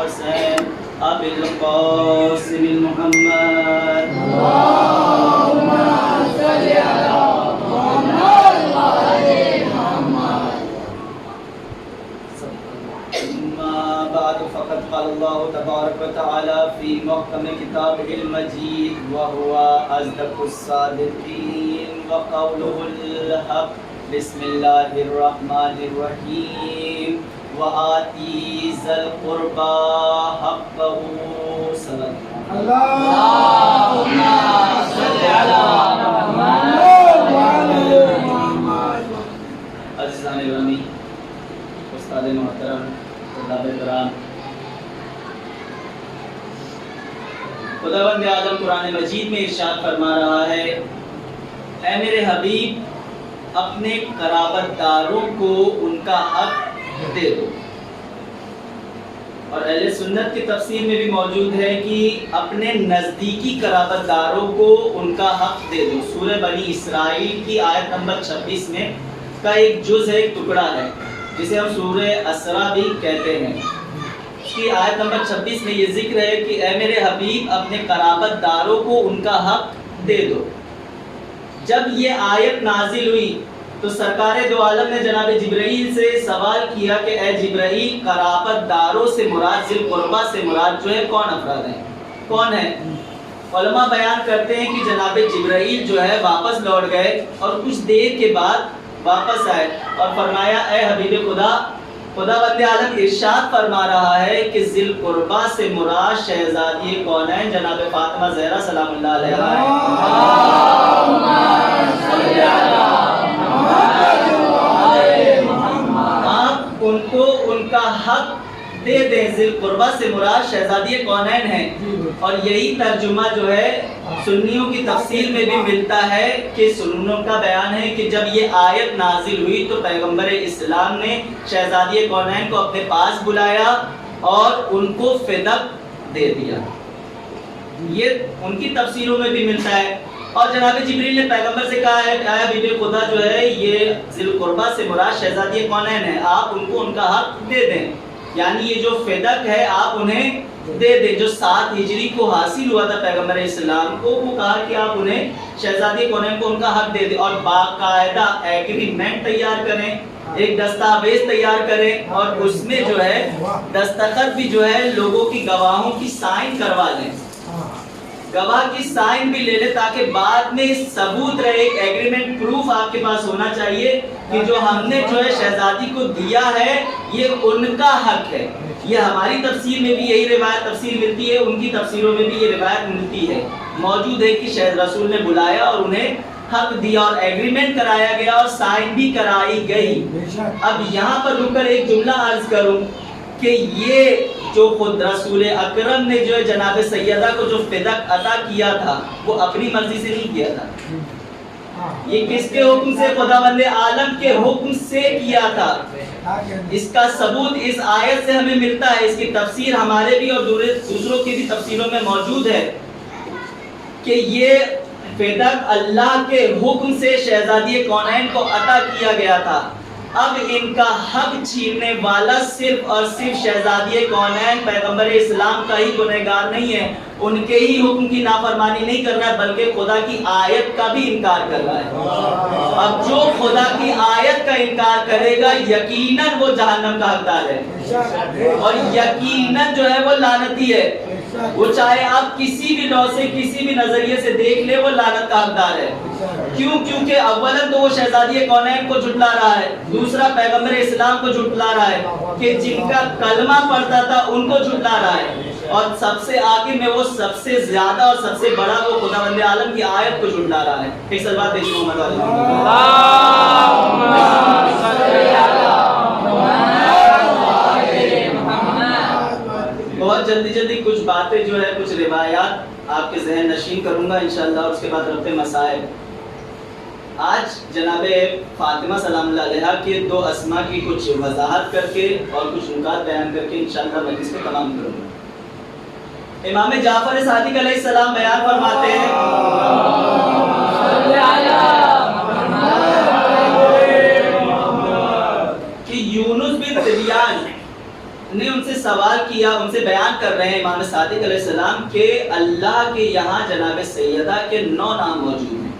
الحسين أبي القاسم محمد. اللهم صل على محمد وعلى محمد. أما بعد فقد قال الله تبارك وتعالى في محكم كتابه المجيد وهو أصدق الصادقين وقوله الحق. بسم الله الرحمن الرحيم وآتي ذا القربى حقه. صلى اللهم صل على محمد وعلى محمد. عزیزان گرامی، استاد محترم، طلاب کرام، خداوند عالم قرآن مجید میں ارشاد فرما رہا ہے، اے میرے حبیب اپنے قرابت داروں کو ان کا حق دے دو. اور اہل سنت کی تفسیر میں بھی موجود ہے کہ اپنے نزدیکی قرابت داروں کو ان کا حق دے دو. سورہ بنی اسرائیل کی آیت نمبر 26 میں کا ایک جز ہے، ایک ٹکڑا ہے جسے ہم سورہ اسرا بھی کہتے ہیں. اس کی آیت نمبر 26 میں یہ ذکر ہے کہ اے میرے حبیب اپنے قرابت داروں کو ان کا حق دے دو. جب یہ آیت نازل ہوئی تو سرکار دو عالم نے جناب جبرائیل سے سوال کیا کہ اے جبرائیل، قرابت داروں سے مراد، ذی القربہ سے مراد جو ہے کون افراد ہیں، کون ہیں؟ علماء بیان کرتے ہیں کہ جناب جبرائیل جو ہے واپس لوٹ گئے اور کچھ دیر کے بعد واپس آئے اور فرمایا اے حبیب خدا، خداوند عالم ارشاد فرما رہا ہے کہ ذی القربہ سے مراد شہزادی کونین جناب فاطمہ زہرا سلام اللہ علیہا ہے. اللهم صل على محمد وعلى محمد. آپ ان کو ان کا حق دے دیں. ذی القربہ سے مراد شہزادی کونین ہیں. اور یہی ترجمہ جو ہے سنیوں کی تفسیر میں بھی ملتا ہے کہ سنیوں کا بیان ہے کہ جب یہ آیت نازل ہوئی تو پیغمبر اسلام نے شہزادی کونین کو اپنے پاس بلایا اور ان کو فدق دے دیا. یہ ان کی تفسیروں میں بھی ملتا ہے. اور جناب جبریل نے پیغمبر سے کہا ہے اے حبیب خدا جو ہے یہ ذی القربہ سے مراد شہزادی کونین ہے، آپ ان کو ان کا حق دے دیں. یعنی یہ جو فدق ہے آپ انہیں دے دیں. جو 7 ہجری کو حاصل ہوا تھا پیغمبر اسلام کو، وہ کہا کہ آپ انہیں شہزادی کونین کو ان کا حق دے دیں اور باقاعدہ ایگریمنٹ تیار کریں، ایک دستاویز تیار کریں اور اس میں جو ہے دستخط بھی جو ہے لوگوں کی گواہوں کی سائن کروا لیں، گواہ کی سائن بھی لے لے تاکہ بعد میں ثبوت رہے. ایک ایگریمنٹ پروف آپ کے پاس ہونا چاہیے کہ جو ہم نے جو ہے شہزادی کو دیا ہے یہ ان کا حق ہے. یہ ہماری تفسیر میں بھی یہی روایت تفسیر ملتی ہے، ان کی تفسیروں میں بھی یہ روایت ملتی ہے، موجود ہے کہ شہزادی رسول نے بلایا اور انہیں حق دیا اور ایگریمنٹ کرایا گیا اور سائن بھی کرائی گئی. اب یہاں پر رک کر ایک جملہ عرض کروں کہ یہ جو خود رسول اکرم نے جو ہے جناب سیدہ کو جو فدق عطا کیا تھا وہ اپنی مرضی سے نہیں کیا تھا، یہ کس کے حکم سے؟ خداوند عالم کے حکم سے کیا تھا. اس کا ثبوت اس آیت سے ہمیں ملتا ہے. اس کی تفسیر ہمارے بھی اور دوسروں کی بھی تفسیروں میں موجود ہے کہ یہ فدق اللہ کے حکم سے شہزادی کونین کو عطا کیا گیا تھا. اب ان کا حق چھیننے والا صرف اور صرف شہزادی کونین پیغمبر اسلام کا ہی گنہگار نہیں ہے، ان کے ہی حکم کی نافرمانی نہیں کر رہا ہے بلکہ خدا کی آیت کا بھی انکار کر رہا ہے. اب جو خدا کی آیت کا انکار کرے گا یقیناً وہ جہنم کا حقدار ہے اور یقیناً جو ہے وہ لعنتی ہے. وہ چاہے آپ کسی بھی لو سے کسی بھی نظریے سے دیکھ لے وہ لعنت کا حقدار ہے. کیوں؟ کیونکہ اولاً تو وہ شہزادی کونین کو جھٹلا رہا ہے، دوسرا پیغمبر اسلام کو جھٹلا رہا ہے کہ جن کا کلمہ پڑھتا تھا ان کو جھٹلا رہا ہے، اور سب سے آخر میں وہ سب سے زیادہ اور سب سے بڑا وہ خداوند عالم کی آیت کو جھٹلا رہا ہے. ایک سلوات پیش محمد علیہ بہت جلدی کچھ باتیں جو ہے کچھ روایات آپ کے ذہن نشین کروں گا انشاءاللہ، اور اس کے بعد ربط مسائل. آج جناب فاطمہ سلام اللہ علیہا کے 2 اسماء کی کچھ وضاحت کر کے اور کچھ نکات بیان کر کے انشاءاللہ مجلس کو تمام کروں گا. امام جعفر صادق علیہ السلام بیان فرماتے ہیں کہ یونس بن طبیان نے ان سے سوال کیا، ان سے بیان کر رہے ہیں امام صادق علیہ السلام کہ اللہ کے یہاں جناب سیدہ کے 9 نام موجود ہیں،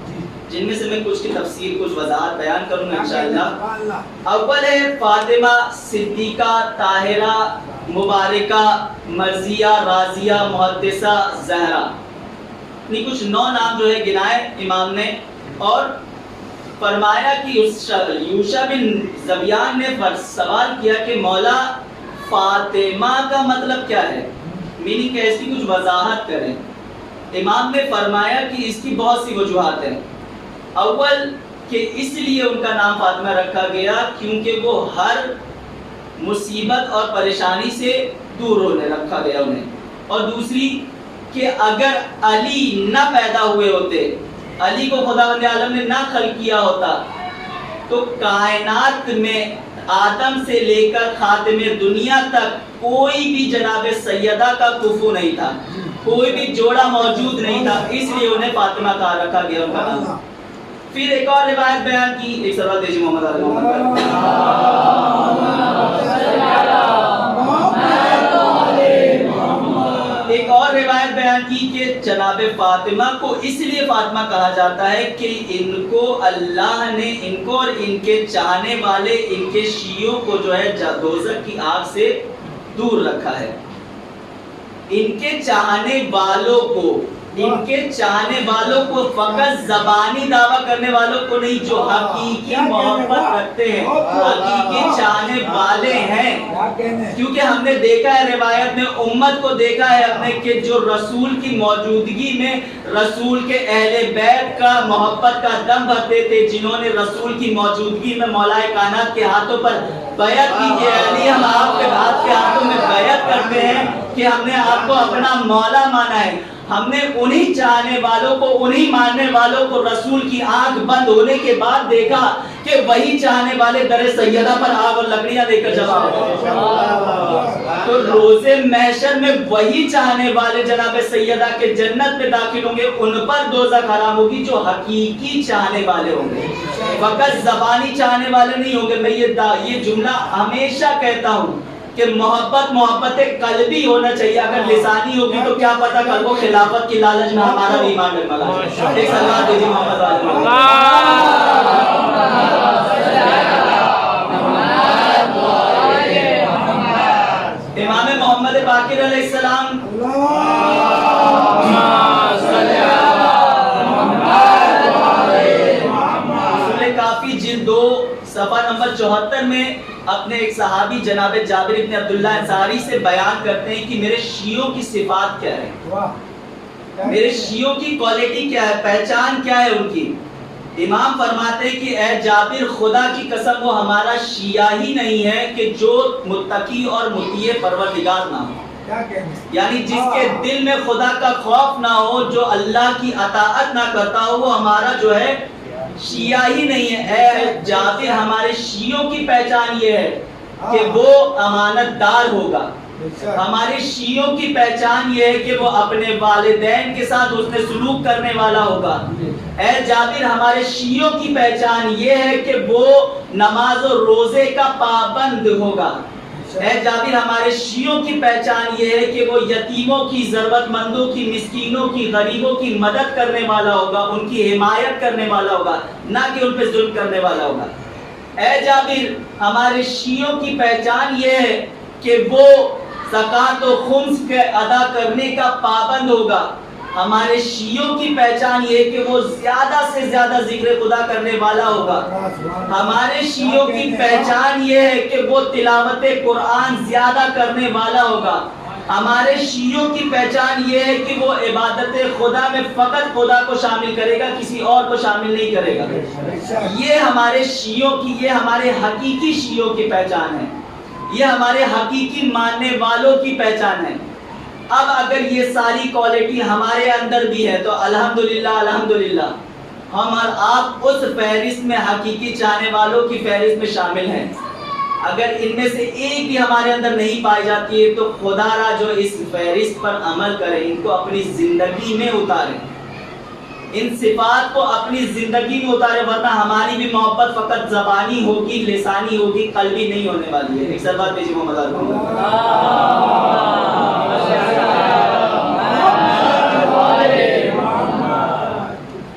جن میں سے میں کچھ کی تفسیر کچھ وضاحت بیان کروں گا انشاءاللہ۔ اول ہے فاطمہ، صدیقہ، طاہرہ، مبارکہ، مرضیہ، راضیہ، محدثہ، زہرا۔ یہ کچھ 9 نام جو ہے گنائے امام نے، اور فرمایا کہ یوشع بن زبیان نے سوال کیا کہ مولا فاطمہ کا مطلب کیا ہے، میننگ کیا ہے، اس کی کچھ وضاحت کریں۔ امام نے فرمایا کہ اس کی بہت سی وجوہات ہیں۔ اول کہ اس لیے ان کا نام فاطمہ رکھا گیا کیونکہ وہ ہر مصیبت اور پریشانی سے دور ہونے رکھا گیا انہیں، اور دوسری کہ اگر علی نہ پیدا ہوئے ہوتے، علی کو خداوند عالم نے نہ خلق کیا ہوتا، تو کائنات میں آدم سے لے کر خاتم دنیا تک کوئی بھی جناب سیدہ کا کفو نہیں تھا، کوئی بھی جوڑا موجود نہیں تھا، اس لیے انہیں فاطمہ کہا رکھا گیا ان کا نام۔ پھر ایک اور روایت بیان کی، ایک صلوات دیجیے محمد علی محمد۔ ایک اور روایت بیان کی کہ جناب فاطمہ کو اس لیے فاطمہ کہا جاتا ہے کہ ان کو اللہ نے، ان کو اور ان کے چاہنے والے، ان کے شیعوں کو جو ہے دوزخ کی آگ سے دور رکھا ہے۔ ان کے چاہنے والوں کو، ان کے چاہنے والوں کو، فقط زبانی دعویٰ کرنے والوں کو نہیں، جو حقیقی محبت رکھتے ہیں، حقیقی چاہنے والے ہیں۔ کیونکہ ہم نے دیکھا ہے روایت میں، امت کو دیکھا ہے اپنے کہ جو رسول کی موجودگی میں رسول کے اہل بیت کا محبت کا دم بھرتے تھے، جنہوں نے رسول کی موجودگی میں مولا کائنات کے ہاتھوں پر بیعت کی کہ علی ہم آپ کے ہاتھ کے ہاتھوں میں بیعت کرتے ہیں کہ ہم نے آپ کو اپنا مولا مانا ہے۔ ہم نے انہی چاہنے والوں کو، انہی ماننے والوں کو رسول کی آنکھ بند ہونے کے بعد دیکھا کہ وہی چاہنے والے در سیدہ پر آگ اور لکڑیاں دے کر جمع ہوئے۔ تو روز محشر میں وہی چاہنے والے جناب سیدہ کے جنت میں داخل ہوں گے، ان پر دوزخ حرام ہوگی جو حقیقی چاہنے والے ہوں گے، فقط زبانی چاہنے والے نہیں ہوں گے۔ میں یہ جملہ ہمیشہ کہتا ہوں کہ محبت قلبی ہونا چاہیے، اگر لسانی ہوگی تو کیا پتہ کل کو خلافت کی لالچ میں ہمارا بھی ایمان ڈگمگا جائے۔ ایک صلوات دیجیے محمد علی محمد۔ امام محمد باقر علیہ السلام، سورہ کافی جلد 2 صفحہ نمبر 74 میں اپنے ایک صحابی جناب جابر ابن عبداللہ انصاری سے بیان کرتے ہیں کہ میرے شیعوں کی صفات کیا ہے، میرے شیعوں کی کوالٹی کیا ہے، پہچان کیا ہے ان کی۔ امام فرماتے ہیں کہ اے جابر، خدا کی قسم وہ ہمارا شیعہ ہی نہیں ہے کہ جو متقی اور مطیع پروردگار نہ ہو، یعنی جس کے دل میں خدا کا خوف نہ ہو، جو اللہ کی اطاعت نہ کرتا ہو، وہ ہمارا جو ہے شیعہ ہی نہیں ہے۔ اے جابر، ہمارے شیعوں کی پہچان یہ ہے کہ وہ امانت دار ہوگا، ہمارے شیعوں کی پہچان یہ ہے کہ وہ اپنے والدین کے ساتھ اس نے سلوک کرنے والا ہوگا۔ اے جابر، ہمارے شیعوں کی پہچان یہ ہے کہ وہ نماز و روزے کا پابند ہوگا۔ اے جابر، ہمارے شیعوں کی پہچان یہ ہے کہ وہ یتیموں کی، ضرورت مندوں کی، مسکینوں کی، غریبوں کی مدد کرنے والا ہوگا، ان کی حمایت کرنے والا ہوگا، نہ کہ ان پہ ظلم کرنے والا ہوگا۔ اے جابر، ہمارے شیعوں کی پہچان یہ ہے کہ وہ زکوٰۃ و خمس کے ادا کرنے کا پابند ہوگا۔ ہمارے شیعوں کی پہچان یہ ہے کہ وہ زیادہ سے زیادہ ذکر خدا کرنے والا ہوگا۔ ہمارے شیعوں کی پہچان یہ ہے کہ وہ تلاوت قرآن زیادہ کرنے والا ہوگا۔ ہمارے شیعوں کی پہچان یہ ہے کہ وہ عبادت خدا میں فقط خدا کو شامل کرے گا، کسی اور کو شامل نہیں کرے گا۔ یہ ہمارے شیعوں کی، یہ ہمارے حقیقی شیعوں کی پہچان ہے، یہ ہمارے حقیقی ماننے والوں کی پہچان ہے۔ اب اگر یہ ساری کوالٹی ہمارے اندر بھی ہے تو الحمدللہ الحمدللہ ہم اور آپ اس فہرست میں، حقیقی چاہنے والوں کی فہرست میں شامل ہیں۔ اگر ان میں سے ایک بھی ہمارے اندر نہیں پائی جاتی ہے تو خدا را جو اس فہرست پر عمل کرے، ان کو اپنی زندگی میں اتارے۔ ان صفات کو اپنی زندگی میں اتارے، ورنہ ہماری بھی محبت فقط زبانی ہوگی، لسانی ہوگی، قلبی نہیں ہونے والی ہے۔ ایک سر بات بھیجی محمد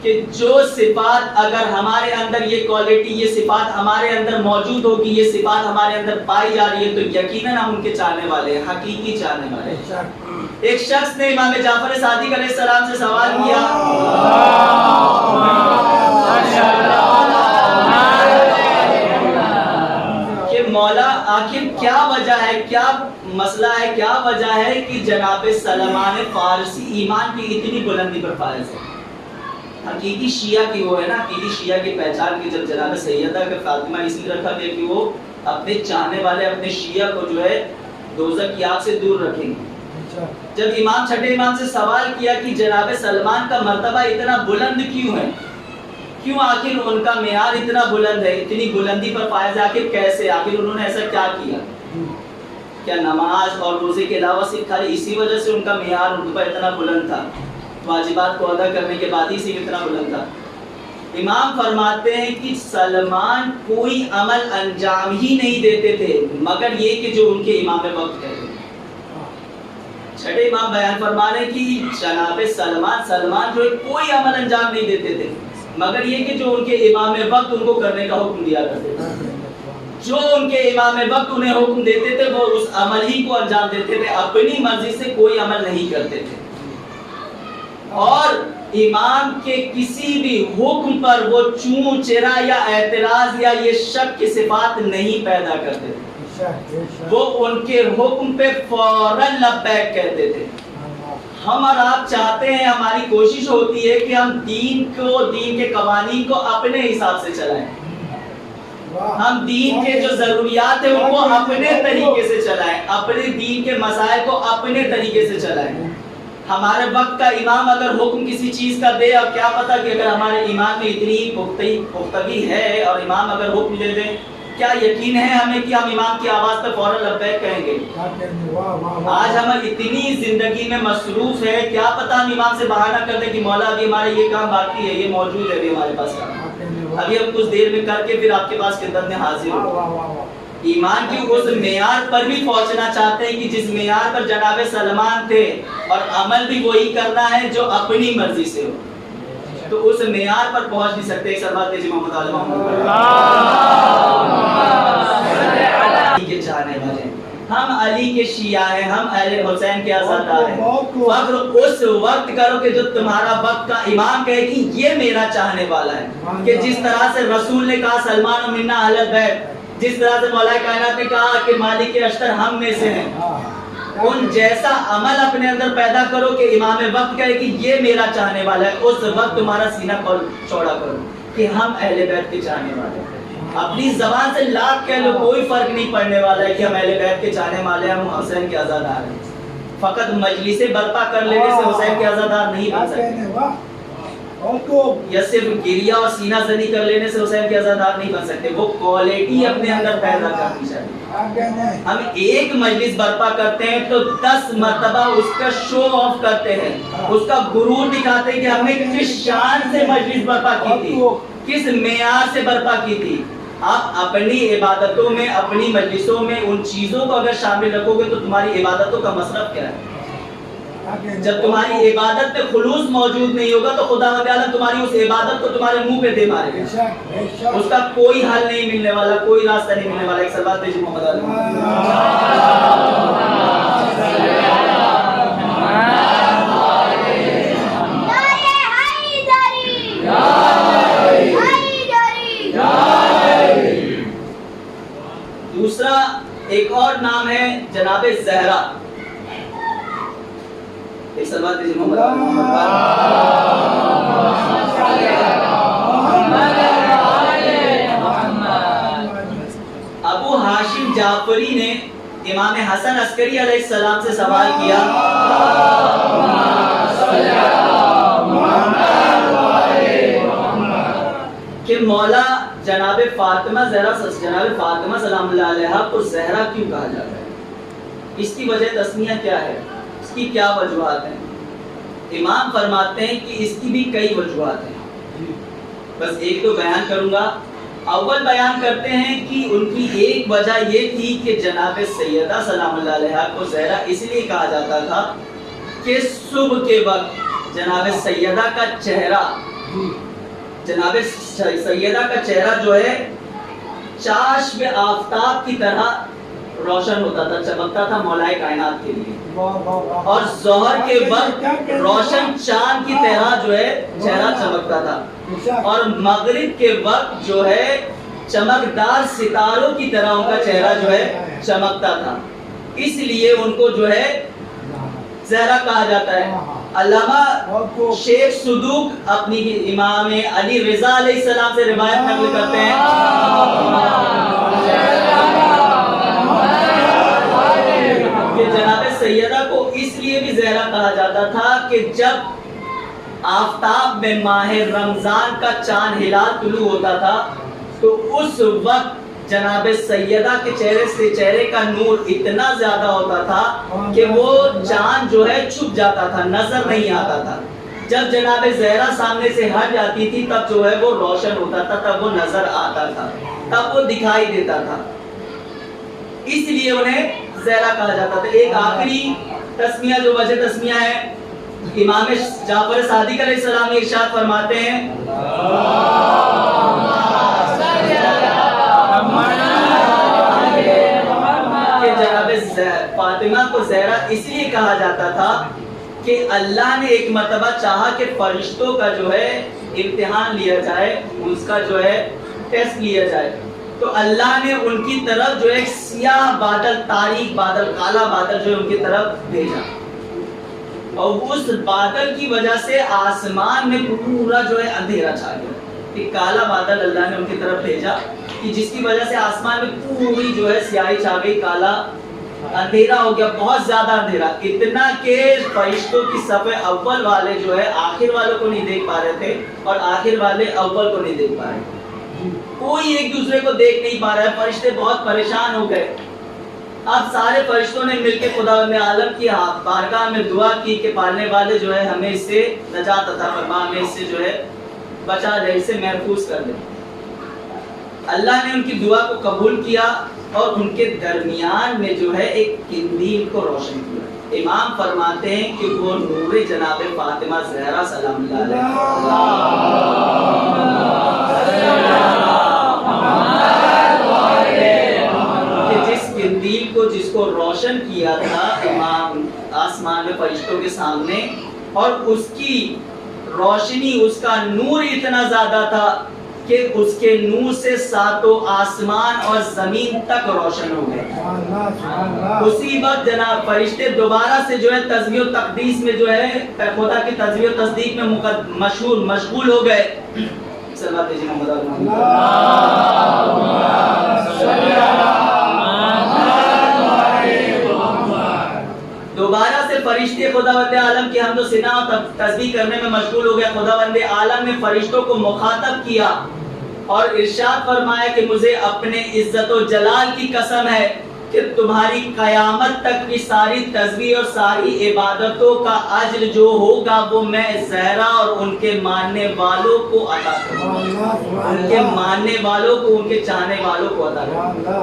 کہ جو صفات اگر ہمارے اندر، یہ کوالٹی، یہ صفات ہمارے اندر موجود ہوگی، یہ صفات ہمارے اندر پائی جا رہی ہے، تو یقیناً ہم ان کے چاہنے والے ہیں، حقیقی چاہنے والے ہیں۔ ایک شخص نے امام جعفر صادق علیہ السلام سے سوال کیا کہ مولا آخر کیا وجہ ہے، کیا مسئلہ ہے، کیا وجہ ہے کہ جناب سلمان فارسی ایمان کی اتنی بلندی پر فائز ہے؟ حقیقی شیعہ کی وہ ہے نا، حقیقی شیعہ کی پہچان کی جب جناب سیدہ کا فاطمہ اس لیے رکھا گیا کہ وہ اپنے چاہنے والے، اپنے شیعہ کو جو ہے دوزخ کی آگ سے دور رکھیں گے۔ جب امام چھٹے امام سے سوال کیا کہ جناب سلمان کا مرتبہ اتنا بلند کیوں ہے، کیوں آخر ان کا معیار اتنا بلند ہے، اتنی بلندی پر فائز ہے، آخر کیسے، آخر انہوں نے ایسا کیا کیا؟ کیا نماز اور روزے کے علاوہ صرف خالی اسی وجہ سے ان کا معیار رتبہ اتنا بلند تھا، واجبات کو ادا کرنے کے بعد ہی صرف اتنا بلند تھا؟ امام فرماتے ہیں کہ سلمان کوئی عمل انجام ہی نہیں دیتے تھے مگر یہ کہ جو ان کے امام وقت کہتے تھے۔ چھٹے امام بیان فرما رہے ہیں کہ جناب سلمان جو ہے کوئی عمل انجام نہیں دیتے تھے مگر یہ کہ جو ان کے امام وقت ان کو کرنے کا حکم دیا کرتے تھے، جو ان کے امام وقت انہیں حکم دیتے تھے وہ اس عمل ہی کو انجام دیتے تھے، اپنی مرضی سے کوئی عمل نہیں کرتے تھے، اور امام کے کسی بھی حکم پر وہ چون چرا یا اعتراض یا یہ شک کی صفات نہیں پیدا کرتے تھے، وہ ان کے حکم پہ فوراً لبیک کہتے تھے۔ ہم اور آپ چاہتے ہیں، ہماری کوشش ہوتی ہے کہ ہم دین کے قوانین کو اپنے حساب سے چلائیں، ہم دین کے جو ضروریات ہیں ان کو اپنے طریقے سے چلائیں، اپنے دین کے مسائل کو اپنے طریقے سے چلائیں۔ ہمارے وقت کا امام اگر حکم کسی چیز کا دے، اور کیا پتا کہ اگر ہمارے ایمان میں اتنی پختگی ہے اور امام اگر حکم دے دے، کیا یقین ہے ہمیں کہ ہم امام کی آواز پہ فوراً لبیک کہیں گے؟ آج ہم اتنی زندگی میں مصروف ہے، کیا پتا ہم امام سے بہانہ کر دیں کہ مولا ابھی ہمارا یہ کام باقی ہے، یہ موجود ہے ابھی ہمارے پاس کام، ابھی ہم کچھ دیر میں کر کے پھر آپ کے پاس خدمت میں حاضر ہوں۔ ایمان کی اس معیار پر بھی پہنچنا چاہتے ہیں کہ جس معیار پر جناب سلمان تھے، اور عمل بھی وہی کرنا ہے جو اپنی مرضی سے ہو، تو اس معیار پر پہنچ نہیں سکتے۔ ایک سلوات دیجیے محمد علی کے چاہنے والے ہیں، ہم علی کے شیعہ ہیں، ہم اہل حسین کے عزادار ہیں۔ فخر اس وقت کرو کہ جو تمہارا وقت کا امام کہے کہ یہ میرا چاہنے والا ہے، کہ جس طرح سے رسول نے کہا سلمان منا اہل بیت، جس طرح سے مولا کائنات نے کہا کہ مالک اشتر ہم میں سے ہیں، ان جیسا عمل اپنے اندر پیدا کرو کہ امام وقت کہے کہ یہ میرا چاہنے والا ہے، اس وقت تمہارا سینہ چوڑا کرو کہ ہم اہل بیت کے چاہنے والے ہیں۔ اپنی زبان سے لاکھ کہہ لو، کوئی فرق نہیں پڑنے والا ہے کہ ہم اہل بیت کے چاہنے والے ہیں، ہم حسین کے عزادار ہیں۔ فقط مجلسیں برپا کر لینے سے حسین کے عزادار نہیں بن سکتے، یا صرف گریہ اور سینہ زنی کر لینے سے حسین کے عزادار نہیں بن سکتے، وہ کوالٹی اپنے اندر پیدا کرنی چاہیے۔ ہم ایک مجلس برپا کرتے ہیں تو 10 مرتبہ اس کا شو آف کرتے ہیں، اس کا غرور دکھاتے ہیں کہ ہم نے کس شان سے مجلس برپا کی تھی، کس معیار سے برپا کی تھی۔ آپ اپنی عبادتوں میں، اپنی مجلسوں میں ان چیزوں کو اگر شامل رکھو گے تو تمہاری عبادتوں کا مصرف کیا ہے؟ جب تمہاری عبادت میں خلوص موجود نہیں ہوگا تو خدا تعالیٰ تمہاری اس عبادت کو تمہارے منہ پہ دے مارے گا، اس کا کوئی حل نہیں ملنے والا، کوئی راستہ نہیں ملنے والا۔ ایک سلوات بھیجیے محمد علی۔ دوسرا ایک اور نام ہے جناب زہرا۔ ایک سلوات دیجیے محمد ابو ہاشم جعفری نے امام حسن عسکری علیہ السلام سے سوال کیا کہ مولا جناب فاطمہ سلام اللہ علیہا کو زہرا کیوں کہا جاتا ہے، اس کی وجہ تسمیہ کیا ہے، اس کی کیا وجوہات ہیں؟ امام فرماتے ہیں کہ اس کی بھی کئی وجوہات ہیں، بس ایک تو بیان کروں گا۔ اول بیان کرتے ہیں کہ ان کی ایک وجہ یہ تھی کہ جناب سیدہ سلام اللہ علیہا کو زہرا اس لیے کہا جاتا تھا کہ صبح کے وقت جناب سیدہ کا چہرہ جو ہے چاشم آفتاب کی طرح روشن ہوتا تھا، چمکتا تھا مولا کائنات کے لیے، اور ظہر کے وقت روشن چاند کی طرح جو ہے چہرہ چمکتا تھا، اور مغرب کے وقت جو ہے چمکدار ستاروں کی طرح ان کا چہرہ جو ہے چمکتا تھا، اس لیے ان کو جو ہے زہرا کہا جاتا ہے۔ علامہ شیخ صدوق اپنی امام علی رضا علیہ السلام سے روایت نقل کرتے ہیں کہ جناب سیدہ کو اس لیے بھی زہرا کہا جاتا تھا کہ جب آفتاب میں ماہ رمضان کا چاند ہلال طلوع ہوتا تھا تو اس وقت جناب سیدہ کے چہرے کا نور اتنا زیادہ ہوتا تھا کہ وہ چاند جو ہے چھپ جاتا تھا، نظر نہیں آتا تھا۔ جب جناب زہرا سامنے سے ہٹ جاتی تھی تب جو ہے وہ روشن ہوتا تھا، تب وہ نظر آتا تھا، تب وہ دکھائی دیتا تھا، اس لیے انہیں زہرا کہا جاتا تھا۔ ایک آخری تسمیہ جو وجہ تسمیہ ہے، امام جعفر صادق علیہ السلام ارشاد فرماتے ہیں کہ جناب فاطمہ کو زہرا اس لیے کہا جاتا تھا کہ اللہ نے ایک مرتبہ چاہا کہ فرشتوں کا جو ہے امتحان لیا جائے، اس کا جو ہے ٹیسٹ لیا جائے، تو اللہ نے ان کی طرف جو ایک سیاہ بادل، تاریک بادل، کالا بادل جو ہے ان کی طرف بھیجا، اور اس بادل کی وجہ سے آسمان میں پورا جو ہے اندھیرا چھا گیا۔ ایک کالا بادل اللہ نے ان کی طرف بھیجا کہ جس کی وجہ سے آسمان میں پوری جو ہے سیاہی چھا گئی، کالا اندھیرا ہو گیا، بہت زیادہ اندھیرا، اتنا کہ فرشتوں کی صف اول والے جو ہے آخر والوں کو نہیں دیکھ پا رہے تھے، اور آخر والے اول کو نہیں دیکھ پا رہے تھے، کوئی ایک دوسرے کو دیکھ نہیں پا رہا ہے۔ فرشتے بہت پریشان ہو گئے۔ اب سارے فرشتوں نے مل کے خداوند عالم کی بارگاہ میں دعا کی کہ پالنے والے جو ہے ہمیں اس سے نجات عطا فرما، ہمیں اس سے جو ہے بچا دے، اسے محفوظ کر دے۔ اللہ نے ان کی دعا کو قبول کیا اور ان کے درمیان میں جو ہے ایک قندیل کو روشن کیا۔ امام فرماتے ہیں کہ وہ نور جناب فاطمہ زہرا سلام اللہ علیہ کہ جس قندیل کو، جس کو روشن کیا تھا امام آسمان میں فرشتوں کے سامنے، اور اس کی روشنی، اس کا نور اتنا زیادہ تھا کہ اس کے نور سے ساتوں آسمان اور زمین تک روشن ہو گئے۔ اسی وقت جناب فرشتے دوبارہ سے جو ہے تسبیح و تقدیس میں جو ہے خدا کی تسبیح و تصدیق میں مشغول ہو گئے۔ صلوات بھیجیے محمد دوبارہ سے فرشتے خداوند عالم کی حمد و ثنا و تسبیح کرنے میں مشغول ہو گیا۔ خداوند عالم نے فرشتوں کو مخاطب کیا اور ارشاد فرمایا کہ مجھے اپنے عزت و جلال کی قسم ہے کہ تمہاری قیامت تک کی ساری تسبیح اور ساری عبادتوں کا اجر جو ہوگا وہ میں زہرا اور ان کے ماننے والوں کو عطا کروں گا، ان کے ماننے والوں کو، ان کے چاہنے والوں کو عطا کروں گا۔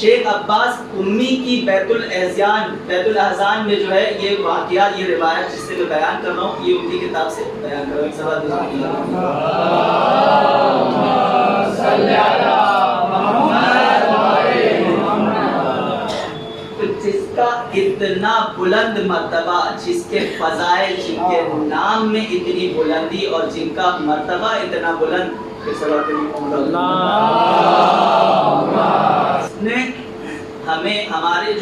شیخ عباس امی کی بیت الاحزان میں جو ہے یہ واقعات، یہ روایت جس سے میں بیان کر رہا ہوں، یہ ان کی کتاب سے بیان کر رہا ہوں۔ جس کا اتنا بلند مرتبہ، جس کے فضائل، جن کے نام میں اتنی بلندی اور جن کا مرتبہ اتنا بلند، نے ہمیں ہمارے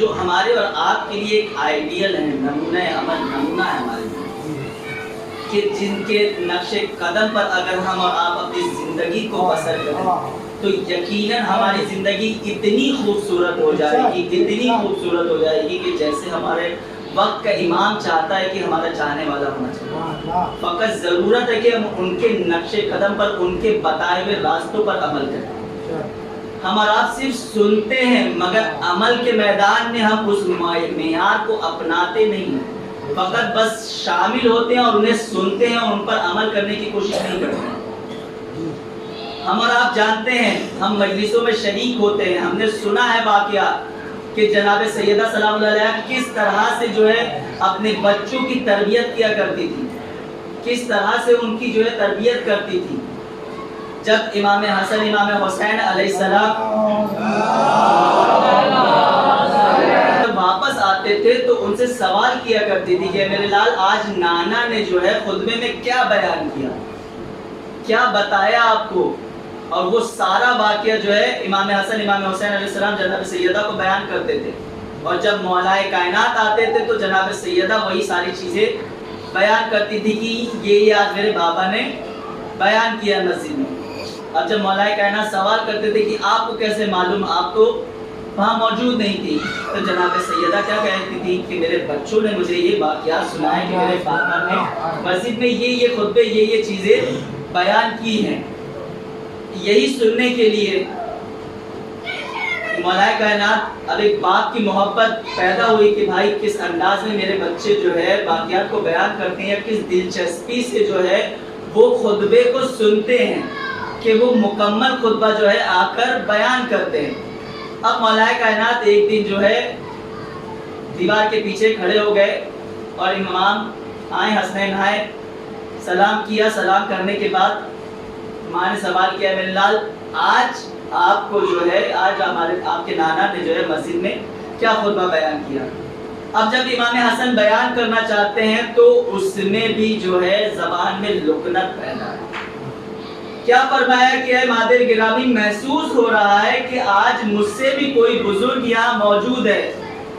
اور آپ کے لیے ایک آئیڈیل ہے، نمونہ عمل، نمونہ ہے ہمارے لیے، کہ جن کے نقش قدم پر اگر ہم اور آپ اپنی زندگی کو بسر کریں تو یقیناً ہماری زندگی اتنی خوبصورت ہو جائے گی، اتنی خوبصورت ہو جائے گی کہ جیسے ہمارے وقت کا امام چاہتا ہے کہ ہمارا چاہنے والا ہونا چاہیے۔ فقط ضرورت ہے کہ ہم ان کے نقش قدم پر، ان کے بتائے ہوئے راستوں پر عمل کریں۔ ہم اور آپ صرف سنتے ہیں مگر عمل کے میدان میں ہم اس معیار کو اپناتے نہیں ہیں۔ فقط بس شامل ہوتے ہیں اور انہیں سنتے ہیں اور ان پر عمل کرنے کی کوشش نہیں کرتے ہیں. ہم اور آپ جانتے ہیں, ہم مجلسوں میں شریک ہوتے ہیں, ہم نے سنا ہے واقعات کہ جناب سیدہ سلام اللہ علیہا کس طرح سے جو ہے اپنے بچوں کی تربیت کیا کرتی تھی, کس طرح سے ان کی جو ہے تربیت کرتی تھی. جب امام حسن امام حسین علیہ السلام واپس آتے تھے تو ان سے سوال کیا کرتی تھی کہ میرے لال آج نانا نے جو ہے خطبے میں کیا بیان کیا, کیا بتایا آپ کو. اور وہ سارا واقعہ جو ہے امام حسن امام حسین علیہ السلام جناب سیدہ کو بیان کرتے تھے, اور جب مولائے کائنات آتے تھے تو جناب سیدہ وہی ساری چیزیں بیان کرتی تھی کہ یہ آج میرے بابا نے بیان کیا مسجد میں. اب جب مولائے کائنات سوال کرتے تھے کہ آپ کو کیسے معلوم, آپ تو وہاں موجود نہیں تھی, تو جناب سیدہ کیا کہتی تھی کہ میرے بچوں نے مجھے یہ واقعات سنائے کہ میرے بابا نے مسجد میں یہ خطبے یہ چیزیں بیان کی ہیں. یہی سننے کے لیے مولائے کائنات اب ایک باپ کی محبت پیدا ہوئی کہ بھائی کس انداز میں میرے بچے جو ہے واقعات کو بیان کرتے ہیں, کس دلچسپی سے جو ہے وہ خطبے کو سنتے ہیں کہ وہ مکمل خطبہ جو ہے آ کر بیان کرتے ہیں. اب مولائے کائنات ایک دن جو ہے دیوار کے پیچھے کھڑے ہو گئے اور امام آئے, حسنین آئے, سلام کیا. سلام کرنے کے بعد ماں نے سوال کیا میرے لال آج آپ کو جو ہے آج آپ کے نانا نے جو ہے مسجد میں کیا خطبہ بیان کیا. اب جب امام حسن بیان کرنا چاہتے ہیں تو اس میں بھی جو ہے زبان میں لکنت پیدا ہے. کیا فرمایا کہ اے مادر گرامی محسوس ہو رہا ہے کہ آج مجھ سے بھی کوئی بزرگ یہاں موجود ہے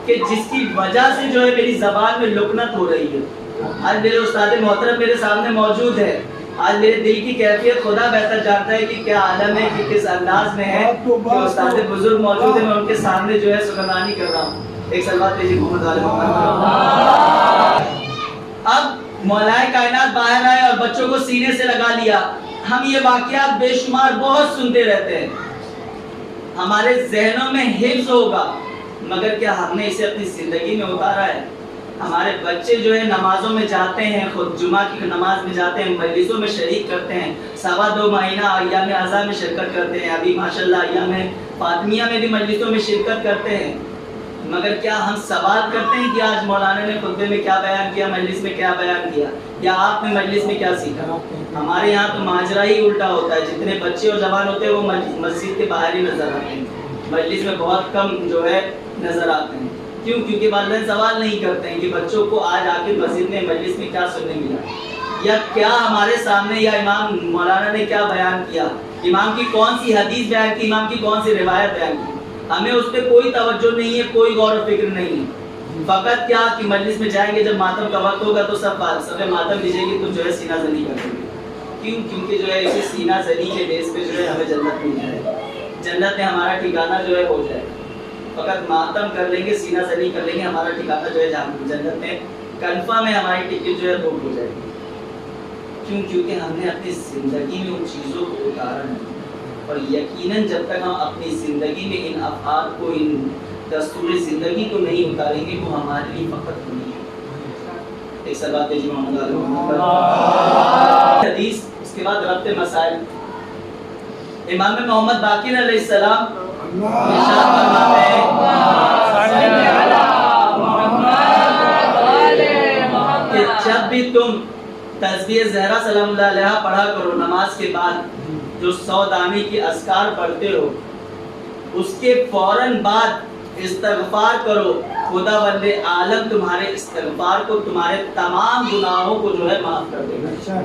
کہ جس کی وجہ سے جو ہے میری زبان میں لکنت ہو رہی ہے. آج میرے استاد محترم میرے سامنے موجود ہے, آج میرے دل کی کیفیت خدا بہتر جانتا ہے کہ کیا عالم ہے, کہ کس انداز میں ہے کہ استاد بزرگ موجود ہیں, میں ان کے سامنے جو ہے سخنرانی کر رہا ہوں. ایک صلوات بھیجیے محمد علی محمد. اب مولائے کائنات باہر آئے اور بچوں کو سینے سے لگا لیا. ہم یہ واقعات بے شمار بہت سنتے رہتے ہیں, ہمارے ذہنوں میں حفظ ہوگا, مگر کیا ہم نے اسے اپنی زندگی میں اتارا ہے؟ ہمارے بچے جو ہے نمازوں میں جاتے ہیں, خود جمعہ کی نماز میں جاتے ہیں, مجلسوں میں شریک کرتے ہیں, 2.25 مہینہ ایام اعضاء میں شرکت کرتے ہیں, ابھی ماشاءاللہ ایام فاطمیہ میں بھی مجلسوں میں شرکت کرتے ہیں, مگر کیا ہم سوال کرتے ہیں کہ آج مولانا نے خطبے میں کیا بیان کیا, مجلس میں کیا بیان کیا, یا آپ نے مجلس میں کیا سیکھا؟ ہمارے یہاں تو ماجرا ہی الٹا ہوتا ہے, جتنے بچے اور جوان ہوتے ہیں وہ مسجد کے باہر ہی نظر آتے ہیں, مجلس میں بہت کم جو ہے نظر آتے ہیں. کیوں؟ کیونکہ والدین سوال نہیں کرتے ہیں کہ بچوں کو آج آ کے مسجد میں مجلس میں کیا سننے ملا, یا کیا ہمارے سامنے یا امام مولانا نے کیا بیان کیا, امام کی کون سی حدیث بیان کی, امام کی کون سی روایت بیان کی. ہمیں اس پہ کوئی توجہ نہیں ہے, کوئی غور و فکر نہیں ہے. فقط کیا کہ مجلس میں جائیں گے, جب ماتم کا وقت ہوگا تو سب ماتم دیجیے گی تو جو ہے سینہ زنی کر دیں گے. کیوں؟ کیونکہ جو ہے اسی سینہ زنی کے بیس پہ جو ہے ہمیں جنت مل جائے, جنت میں ہمارا ٹھکانہ جو ہے ہو جائے. فقط ماتم کر لیں گے, سینہ زنی کر لیں گے, ہمارا ٹھکانہ جو ہے جنت میں کنفرم ہے, ہماری ٹکٹ جو ہے بک ہو جائے گی. کیوں؟ کیونکہ ہم نے اپنی زندگی میں ان چیزوں کو اتارا نہیں, اور یقیناً جب تک ہم اپنی زندگی میں ان افعال کو, ان دستور زندگی کو نہیں اتاریں گے, وہ ہمارے لیے فقط نہیں ہے. ایک صلوات بھیجیے محمد علی محمد. حدیث, اس کے بعد ربط مسائل. امام محمد باقر علیہ السلام ارشاد فرماتے ہیں کہ جب بھی تم تسبیح زہرا سلام اللہ علیہا پڑھا کرو نماز کے بعد, جو 100 دانے کی اذکار پڑھتے ہو, اس کے فوراً بعد استغفار کرو. خدا وند عالم تمہارے استغفار کو, تمہارے تمام گناہوں کو جو ہے معاف کر دے گا.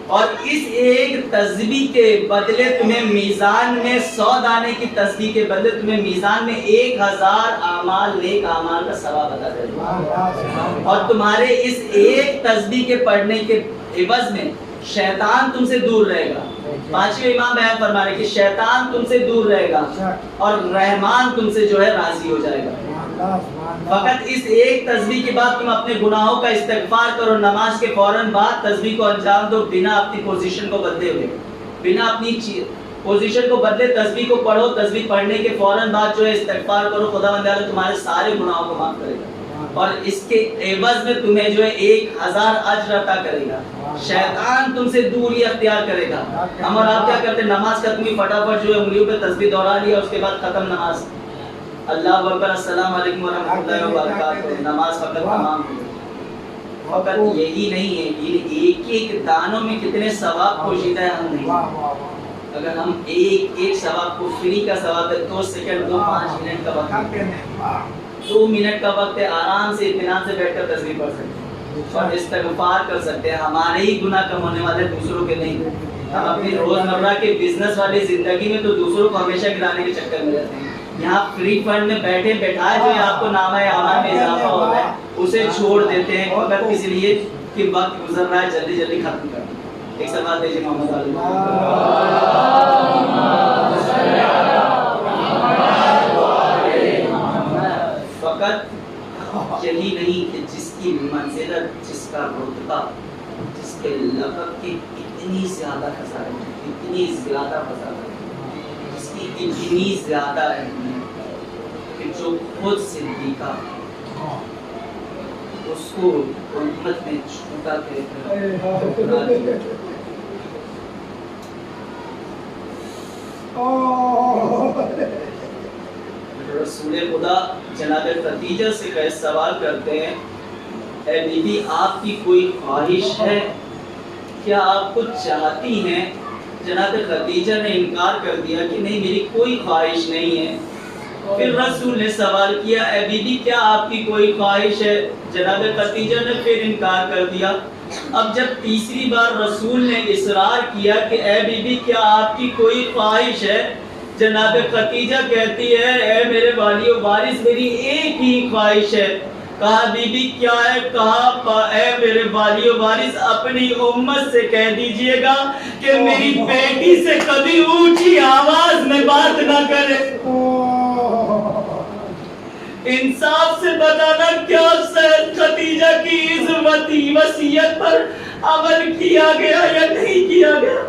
اور اس ایک تسبیح کے بدلے تمہیں میزان میں 100 دانے کی تسبیح کے بدلے تمہیں میزان میں 1000 اعمال, نیک اعمال کا ثواب عطا کرے گا. اور تمہارے اس ایک تسبیح کے پڑھنے کے عوض میں شیطان تم سے دور رہے گا. 5ویں امام بیان فرما رہے کہ شیطان تم سے دور رہے گا اور رحمان تم سے جو ہے راضی ہو جائے گا. فقط اس ایک تسبیح کے بعد تم اپنے گناہوں کا استغفار کرو, نماز کے فوراً بعد تسبیح کو انجام دو, بنا اپنی پوزیشن کو بدلے ہوئے, بنا اپنی پوزیشن کو بدلے تسبیح کو پڑھو. تسبیح پڑھنے کے فوراً بعد جو ہے استغفار کرو, خدا بندہ تمہارے سارے گناہوں کو معاف کرے گا. اور اس کے عوض میں تمہیں جو ہے 1000 اجر عطا کرے گا. شیطان تم سے دوری اختیار کرے گا. ہم اور آپ کیا کرتے ہیں؟ نماز ختم ہوئی فٹافٹ جو ہے انگلیوں پہ تسبیح دوہرا لیا, اس کے بعد ختم نماز. اللہ اکبر, السلام علیکم ورحمۃ اللہ وبرکاتہ, نماز فقط تمام ہو. فقط یہی نہیں ہے, یہ ایک ایک دانوں میں کتنے ثواب پوشیدہ ہے ہم نہیں. اگر ہم ایک ایک ثواب کو فری کا ثواب ہے, 2 سیکنڈ 5 منٹ کا وقت, 2 منٹ کا وقت ہے, آرام سے اطمینان سے بیٹھ کر تسبیح پڑھ سکتے ہیں اور استغفار کر سکتے ہیں. ہمارے ہی گناہ کم ہونے والے, دوسروں کے نہیں. ہم اپنی روزمرہ کے بزنس والی زندگی میں تو دوسروں کو ہمیشہ گرانے کے چکر میں رہتے ہیں. یہاں فری فنڈ میں بیٹھے بیٹھائے جو ہے آپ کو نامہ اعمال میں اضافہ ہوتا ہے, اسے چھوڑ دیتے ہیں فقط اس لیے کہ وقت گزر رہا ہے, جلدی جلدی ختم کر. ایک سوال دیجیے محمد علی. فقط یہی نہیں کہ جس کی منزلت, جس کا رتبہ, جس کے لقب کی اتنی زیادہ خسارت, اتنی زیادہ خسارت, جس کی اتنی زیادہ اہمیت کہ جو خود صدیقہ اس کو امت میں چھوٹا کہتے ہیں. رسول خدا جناب خدیجہ سے سوال کرتے ہیں, اے بی بی آپ کی کوئی خواہش ہے, کیا آپ کچھ چاہتی ہیں؟ جناب خدیجہ نے انکار کر دیا کہ نہیں میری کوئی خواہش نہیں ہے. پھر رسول نے سوال کیا, اے بی بی کیا آپ کی کوئی خواہش ہے؟ جناب خدیجہ نے پھر انکار کر دیا. اب جب تیسری بار رسول نے اصرار کیا کہ اے بی بی کیا آپ کی کوئی خواہش ہے, جناب خدیجہ کہتی ہے اے میرے والی و وارث میری ایک ہی خواہش ہے. کہا بی بی کیا ہے؟ کہا اے میرے والی و وارث اپنی امت سے کہہ دیجئے گا کہ میری بیٹی سے کبھی اونچی آواز میں بات نہ کرے. انصاف سے بتانا کیا سید خدیجہ کی اس وصیت پر عمل کیا گیا یا نہیں کیا گیا؟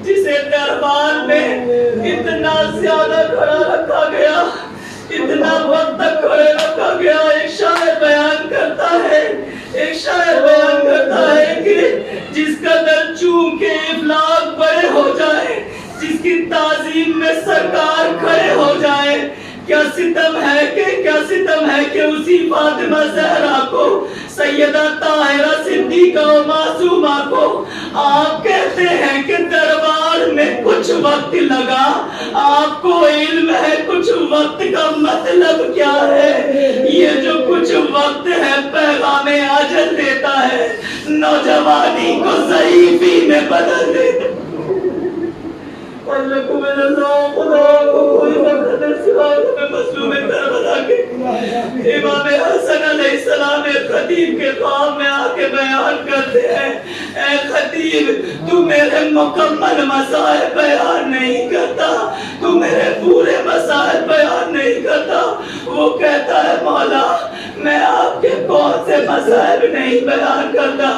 جسے دربار میں اتنا زیادہ کھڑا رکھا گیا, اتنا وقت تک کھڑے رکھا گیا. ایک شاعر بیان کرتا ہے کہ جس کا در چوم کے افلاک بڑے ہو جائے, جس کی تعظیم میں سرکار کھڑے ہو جائے, کیا ستم ہے کہ اسی فاطمہ زہرا کو, سیدہ طاہرہ صدیقہ و معصومہ کو آپ کہتے ہیں کہ دربار میں کچھ وقت لگا. آپ کو علم ہے کچھ وقت کا مطلب کیا ہے؟ یہ جو کچھ وقت ہے پیغام اجل دیتا ہے, نوجوانی کو ضعیفی میں بدل دیتا ہے. اللہ کو میرا اللہ خدا کو کوئی مقدر سوائے ہمیں مظلوم کربلا کے امام حسن علیہ السلام خطیب کے خواب میں آ کے بیان کرتے ہیں, اے خطیب تو میرے مکمل مسائل بیان نہیں کرتا, تو میرے پورے مسائل بیان نہیں کرتا. وہ کہتا ہے مولا میں آپ کے کون سے مسائل نہیں بیان کرتا,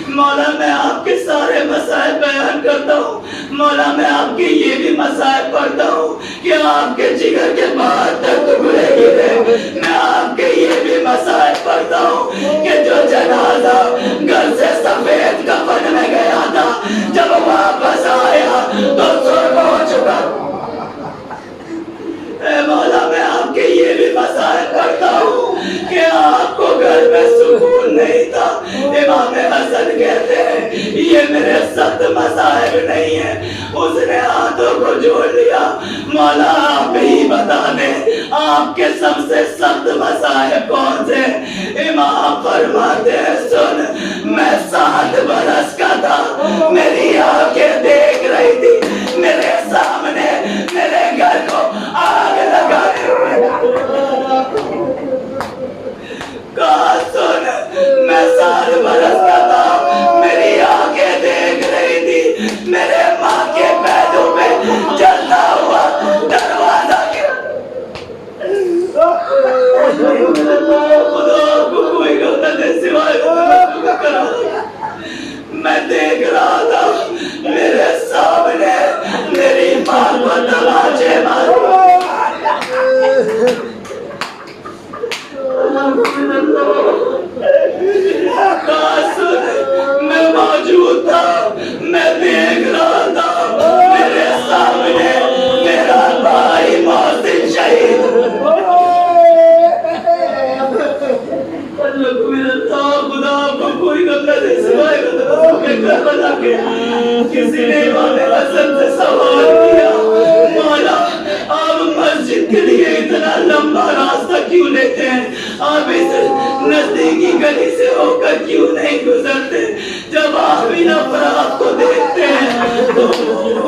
مولا میں آپ کے سارے مسائل بیان کرتا ہوں. مولا میں آپ کے یہ بھی مسائل پڑھتا ہوں کہ آپ کے جگر کے باہر تک ٹکڑے گرے. میں آپ کے یہ بھی مسائل پڑھتا ہوں کہ جو جنازہ گھر سے سفید کفن میں گیا تھا جب واپس آیا تو سرخ ہو چکا. اے مولا میں آپ کے یہ بھی مسائل پڑھتا ہوں کہ آپ کو گھر میں سکون نہیں تھا. امام حسن کہتے ہیں یہ میرے سخت مسائل نہیں ہیں. اس نے ہاتھوں کو جوڑ لیا, مولا آپ ہی بتا دیں آپ کے سب سے سخت مسائل کون سے؟ امام فرماتے ہیں سن, میں 7 برس کا تھا, میری آنکھیں دیکھ رہی تھی میرے سامنے میرے گھر کو آگ لگائے ہوئے. کہا سن میں 7 برس کا تھا, میری آنکھیں دیکھ رہی تھی میرے ماں کے پیدوں میں جلتا ہوا دروازہ خدا کو کوئی غلط سوائے خدا آپ کو کوئی نہ کرے سوائے کربلا کے. کسی نے امام حسن سے سوال کیا مولا آپ مسجد کے لیے اتنا لمبا راستہ کیوں لیتے ہیں, آپ اس نزدیکی گلی سے ہو کر کیوں نہیں گزرتے, جب آپ ان افراد کو دیکھتے ہیں تو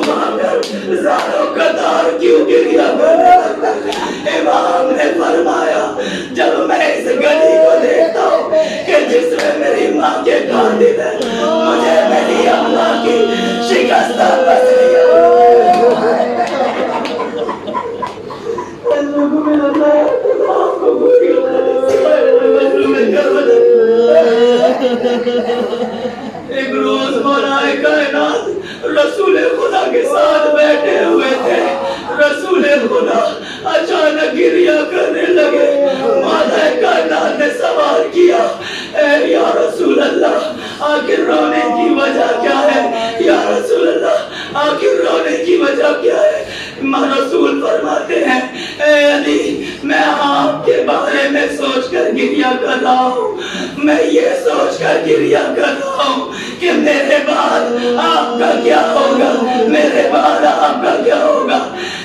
وہاں پر زاروں کا دار کیوں گریا کرنے لگتا ہے. امام نے فرمایا جب میں اس گلی کو دیکھتا ہوں کہ جس میں میری ماں کے قاتل ہے, مجھے میری اماں کی شکستہ پسلیاں ایک روز مولا کائنات رسول خدا کے ساتھ بیٹھے ہوئے تھے. رسول خدا اچانک گریہ کرنے لگے. مولا کائنات نے سوال کیا اے یا رسول اللہ آخر رونے کی وجہ کیا ہے, یا رسول اللہ آخر رونے کی وجہ کیا ہے. رسول فرماتے ہیں اے علی میں آپ کے بارے میں سوچ کر گریہ کر رہا ہوں, میں یہ سوچ کر گریہ کر رہا ہوں کہ میرے بعد آپ کا کیا ہوگا, میرے بعد آپ کا کیا ہوگا.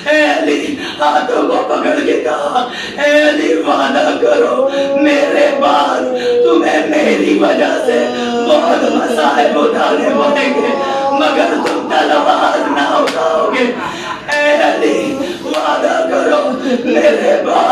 اے علی ہاتھوں کو پکڑ کے کہا اے علی وعدہ کرو میرے بعد تمہیں میری وجہ سے بہت مصائب اٹھانے پڑیں گے مگر تم تلوار نہ اٹھاؤ گے. اے علی وعدہ کرو میرے بعد